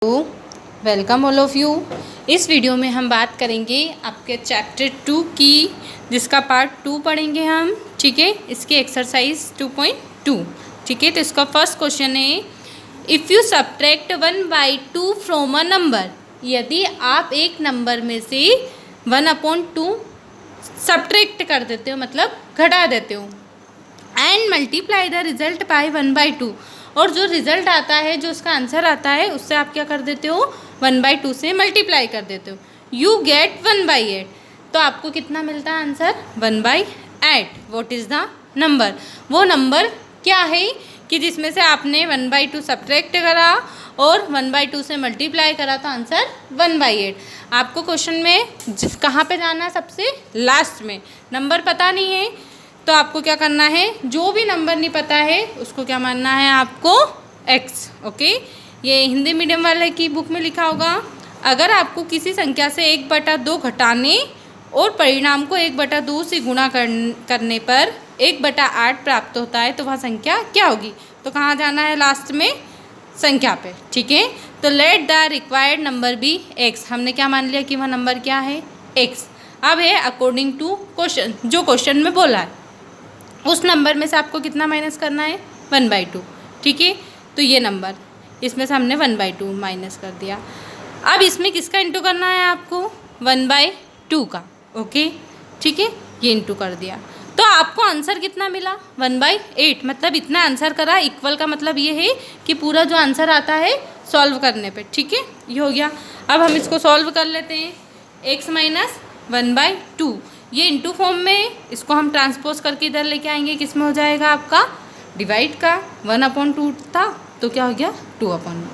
Welcome all of you. इस video में हम बात करेंगे आपके चैप्टर 2 की, जिसका पार्ट 2 पढ़ेंगे हम। ठीक है, इसकी एक्सरसाइज 2.2। ठीक है, तो इसका फर्स्ट क्वेश्चन है, if you subtract 1/2 from a number, यदि आप एक नंबर में से 1/2 सब्ट्रैक्ट कर देते हो, मतलब घटा देते हो, and multiply the result by 1/2, और जो रिजल्ट आता है, जो उसका आंसर आता है, उससे आप क्या कर देते हो, 1/2 से मल्टीप्लाई कर देते हो, यू गेट 1/8। तो आपको कितना मिलता है answer? 1/8। What is the number? वो नंबर क्या है कि जिसमें से आपने 1/2 सब्ट्रैक्ट करा और 1/2 से मल्टीप्लाई करा, तो आंसर 1/8। आपको क्वेश्चन में कहाँ पे जाना है? सबसे लास्ट में। नंबर पता नहीं है तो आपको क्या करना है, जो भी नंबर नहीं पता है उसको क्या मानना है आपको? x। ओके, ये हिंदी मीडियम वाले की बुक में लिखा होगा। अगर आपको किसी संख्या से 1/2 घटाने और परिणाम को 1/2 से गुणा करने पर 1/8 प्राप्त होता है, तो वह संख्या क्या होगी? तो कहाँ जाना है? लास्ट में संख्या पे। ठीक है, तो let the required number be x। हमने क्या मान लिया कि वह नंबर क्या है? x। अब है अकॉर्डिंग टू क्वेश्चन, जो क्वेश्चन में बोला है उस नंबर में से आपको कितना माइनस करना है? 1/2। ठीक है, तो ये नंबर, इसमें से हमने 1/2 माइनस कर दिया। अब इसमें किसका इंटू करना है आपको? 1/2 का। ओके, ठीक है, ये इंटू कर दिया, तो आपको आंसर कितना मिला? 1/8। मतलब इतना आंसर करा। इक्वल का मतलब ये है कि पूरा जो आंसर आता है सॉल्व करने पे। ठीक है, ये हो गया। अब हम इसको सॉल्व कर लेते हैं। x माइनस 1/2, ये इंटू फॉर्म में, इसको हम ट्रांसपोज करके इधर लेके आएंगे। किस में हो जाएगा आपका? डिवाइड का। 1/2 था तो क्या हो गया? 2/2।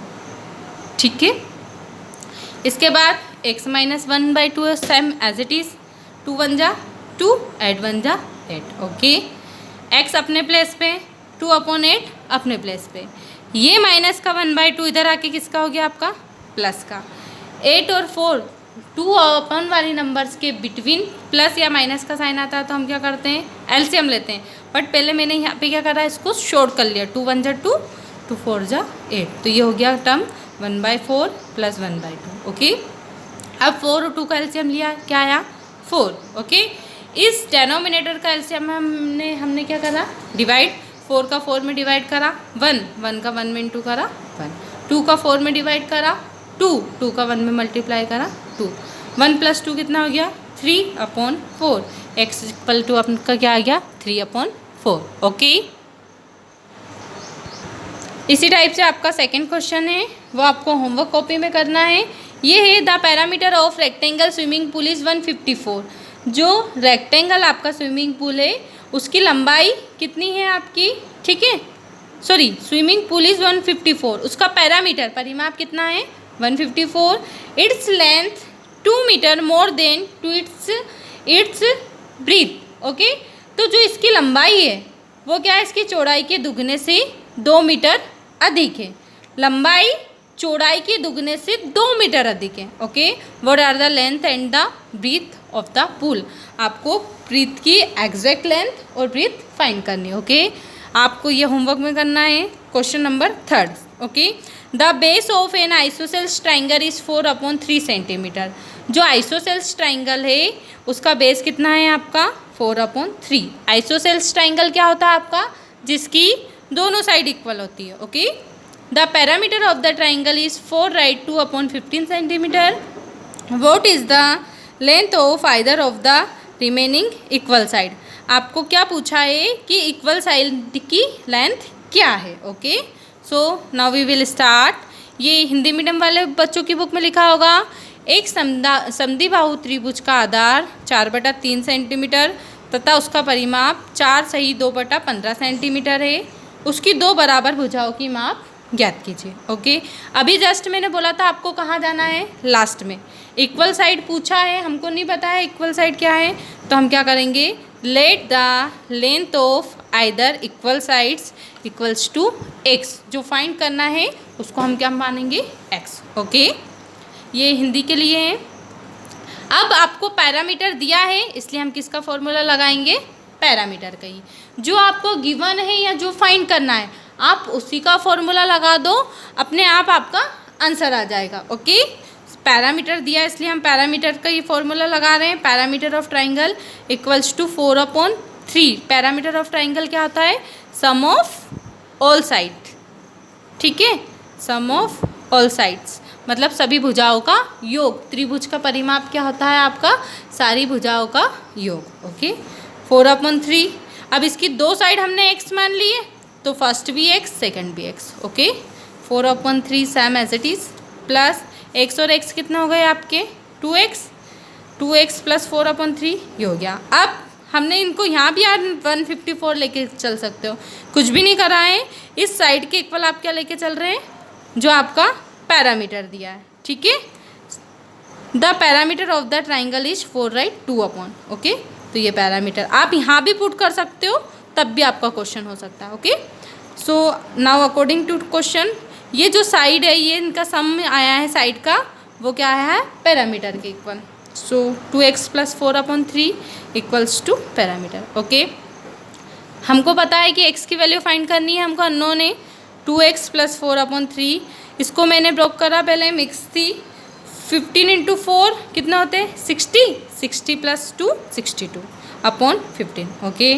ठीक है, इसके बाद x minus 1/2 same as it is. 2 1 जा 2, 8 1 जा 8। ओके, x अपने प्लेस पे, 2/8 अपने प्लेस पे। ये माइनस का 1/2 इधर आके किसका हो गया आपका? प्लस का। 8 और 4 2/1 वाली नंबर्स के बिटवीन प्लस या माइनस का साइन आता है, तो हम क्या करते हैं? एलसीएम लेते हैं। बट पहले मैंने यहाँ पे क्या करा, इसको शॉर्ट कर लिया। 2 1 जा 2, 2 4 जा 8, तो ये हो गया टर्म 1/4 प्लस 1/2। ओके, अब 4 और 2 का एलसीएम लिया, क्या आया? 4। ओके, इस डेनोमिनेटर का एलसीएम हमने क्या करा? डिवाइड। 4 का 4 में डिवाइड करा 1, 1 का 1 में इंटू करा 1, 2 का 4 में डिवाइड करा 2, 2 का 1 में मल्टीप्लाई करा 2। 1 + 2 कितना हो गया? 3/4। x इक्वल टू आपका क्या आ गया? 3/4। ओके, इसी टाइप से आपका सेकंड क्वेश्चन है, वो आपको होमवर्क कॉपी में करना है। ये है the parameter of rectangle swimming pool is 154। जो रेक्टेंगल आपका स्विमिंग पूल है उसकी लंबाई कितनी है आपकी? ठीक है, सॉरी, स्विमिंग पूल इज़ 154, उसका पैरामीटर, परिमाप कितना है? 154। Its length 2 metre more than to its breadth. Okay, तो जो इसकी लंबाई है वो क्या है? इसकी चौड़ाई के दुगने से 2 मीटर अधिक है। लंबाई चौड़ाई के दुगने से 2 मीटर अधिक है। Okay, what are the length and the breadth of the pool? आपको ब्रीथ की एग्जैक्ट लेंथ और ब्रीथ फाइंड करनी है। ओके, आपको ये होमवर्क में करना है। Question number 3। Okay, the base of an isosceles triangle is 4/3 centimetre. जो आइसोसेल्स ट्राइंगल है उसका बेस कितना है आपका? 4/3। आइसोसेल्स ट्राइंगल क्या होता है आपका? जिसकी दोनों साइड इक्वल होती है। Okay, the parameter of the triangle is 4 right 2/15 centimetre. What is the length of either of the remaining equal side? आपको क्या पूछा है कि इक्वल साइड की लेंथ क्या है? Okay, so now we will start. ये हिंदी मीडियम वाले बच्चों की बुक में लिखा होगा। एक समद्विबाहु त्रिभुज का आधार 4/3 सेंटीमीटर तथा उसका परिमाप 4 सही 2/15 सेंटीमीटर है। उसकी 2 बराबर भुजाओं की माप ज्ञात कीजिए। ओके, अभी जस्ट मैंने बोला था आपको कहाँ जाना है? लास्ट में। इक्वल साइड पूछा है, हमको नहीं पता है इक्वल साइड क्या है, तो हम क्या करेंगे? Let the length of either equal sides equals to x। जो फाइंड करना है उसको हम क्या मानेंगे? x। ओके, ये हिंदी के लिए है। अब आपको पैरामीटर दिया है, इसलिए हम किसका फॉर्मूला लगाएंगे? पैरामीटर का ही। जो आपको गिवन है या जो फाइंड करना है आप उसी का फॉर्मूला लगा दो, अपने आप आपका आंसर आ जाएगा। ओके, पैरामीटर दिया इसलिए हम पैरामीटर का ये फॉर्मूला लगा रहे हैं। Perimeter of triangle equals to 4/3। Perimeter of triangle क्या होता है? सम ऑफ ऑल साइड, ठीक है, सम ऑफ ऑल साइड्स मतलब सभी भुजाओं का योग। त्रिभुज का परिमाप क्या होता है आपका? सारी भुजाओं का योग। ओके, 4/3। अब इसकी दो साइड हमने x मान लिए तो फर्स्ट भी x सेकंड भी x। Okay, 4/3 same as it is plus x और x कितना हो गए आपके? 2x प्लस 4/3 ये हो गया। अब हमने इनको यहाँ भी यार 154 लेके चल सकते हो, कुछ भी नहीं करा है। इस साइड के इक्वल आप क्या लेके चल रहे हैं? जो आपका पैरामीटर दिया है, ठीक है। The parameter of the triangle is 4, right, 2/। Okay, तो ये पैरामीटर आप यहाँ भी पुट कर सकते हो, तब भी आपका क्वेश्चन हो सकता है। Okay, so now according to question, ये जो साइड है ये इनका सम आया है साइड का, वो क्या आया है? पैरामीटर के equal. So 2x plus 4/3 equals to perimeter. Okay, हमको पता है कि x की वैल्यू फाइंड करनी है, हमको अननोन है 2x प्लस 4/3। इसको मैंने ब्लॉक करा, पहले मिक्स थी। 15 इंटू 4 कितना होते हैं? 60 प्लस 2 62/15। ओके,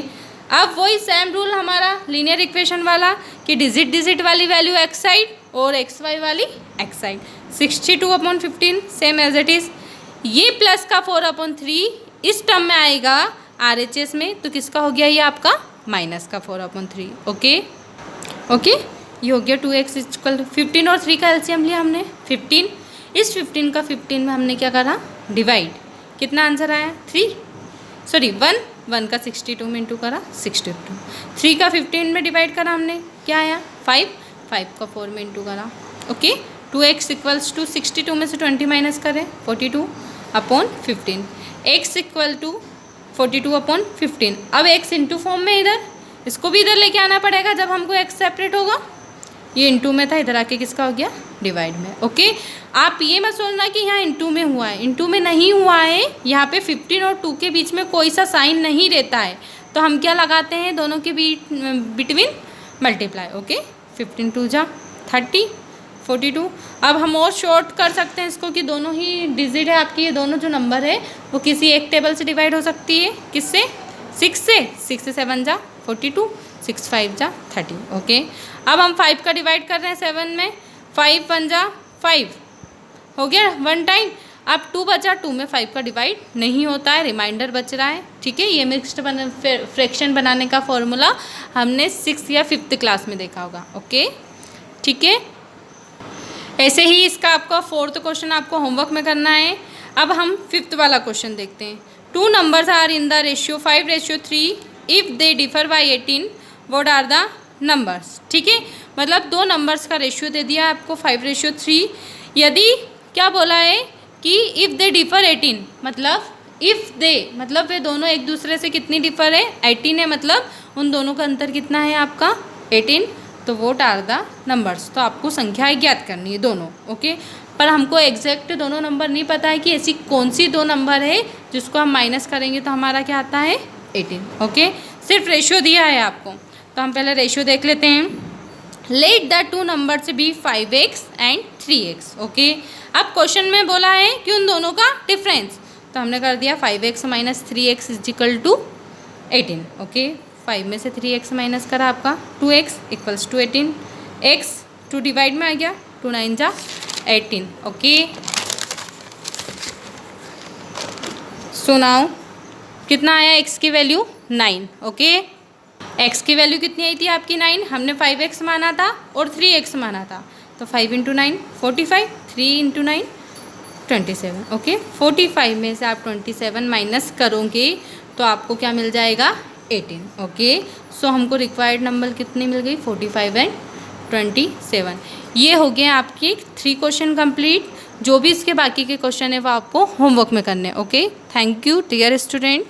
अब वही सेम रूल हमारा लीनियर इक्वेशन वाला कि डिजिट वाली वैल्यू x साइड और xy वाली x side. 62/15 same as it is. ये प्लस का 4/3 इस टर्म में आएगा RHS में, तो किसका हो गया ये आपका? माइनस का 4/3। ओके, ये हो गया 2x इक्वल 15 और 3 का एलसीएम लिया हमने 15। इस 15 का 15 में हमने क्या करा? डिवाइड। कितना आंसर आया? 1 का 62 में इंटू करा 62। 3 का 15 में डिवाइड करा हमने, क्या आया? 5 का 4 में इंटू करा। ओके, 2x इक्वल्स टू 62 में से 20 माइनस करें 42/15। x equal to 42/15। अब x इंटू फॉर्म में इधर, इसको भी इधर लेके आना पड़ेगा जब हमको x सेपरेट होगा। ये इंटू में था, इधर आके किसका हो गया? डिवाइड में। ओके, आप ये मत सोचना कि यहाँ इंटू में हुआ है, इंटू में नहीं हुआ है। यहाँ पे 15 और 2 के बीच में कोई सा साइन नहीं रहता है, तो हम क्या लगाते हैं? दोनों के बिटवीन मल्टीप्लाई। ओके, 15 2 जा 30 42। अब हम और शॉर्ट कर सकते हैं इसको कि दोनों ही डिजिट है आपकी, ये दोनों जो नंबर है वो किसी एक टेबल से डिवाइड हो सकती है। किससे? 6 से। 6 से 7 जा 42, 6 5 जा 30। ओके, अब हम 5 का डिवाइड कर रहे हैं 7 में। 5 1 जा 5 हो गया 1 टाइम। अब 2 बचा, 2 में 5 का डिवाइड नहीं होता है, रिमाइंडर बच रहा है, ठीक है। ये मिक्स्ड फ्रैक्शन बनाने का फॉर्मूला हमने 6th या 5th क्लास में देखा होगा। ओके, ठीक है। ऐसे ही इसका आपका 4th क्वेश्चन आपको होमवर्क में करना है। अब हम 5th वाला क्वेश्चन देखते हैं। 2 numbers are in the ratio 5:3 if they differ by 18 what are the numbers। ठीक है, मतलब 2 नंबर्स का रेशियो दे दिया आपको 5:3। यदि क्या बोला है कि इफ़ दे डिफर 18, मतलब इफ़ दे मतलब वे दोनों एक दूसरे से कितनी डिफर है? 18 है, मतलब उन दोनों का अंतर कितना है आपका? 18। तो वोट आर द नंबर्स, तो आपको संख्या ज्ञात करनी है दोनों। ओके, पर हमको एग्जैक्ट दोनों नंबर नहीं पता है कि ऐसी कौन सी 2 नंबर है जिसको हम माइनस करेंगे तो हमारा क्या आता है? 18। ओके, सिर्फ रेशियो दिया है आपको, तो हम पहले रेशियो देख लेते हैं। Let the 2 numbers be 5x and 3x। Okay, अब क्वेश्चन में बोला है कि उन दोनों का डिफरेंस, तो हमने कर दिया 5x minus 3x is equal to 18। Okay, 5 में से 3x माइनस करा आपका 2x equals to 18। x 2 divide में आ गया, 2 9 जा 18। ओके, सो नाउ कितना आया? x की वैल्यू 9। ओके, x की वैल्यू कितनी आई थी आपकी? 9। हमने 5x माना था और 3x माना था, तो 5 × 9 45, 3 × 9 27। ओके, 45 में से आप 27 माइनस करोगे तो आपको क्या मिल जाएगा? 18। ओके, सो हमको रिक्वायर्ड नंबर कितनी मिल गई? 45 एंड 27। ये हो गए आपके 3 क्वेश्चन कंप्लीट। जो भी इसके बाकी के क्वेश्चन है वो आपको होमवर्क में करने। Okay, thank you dear student.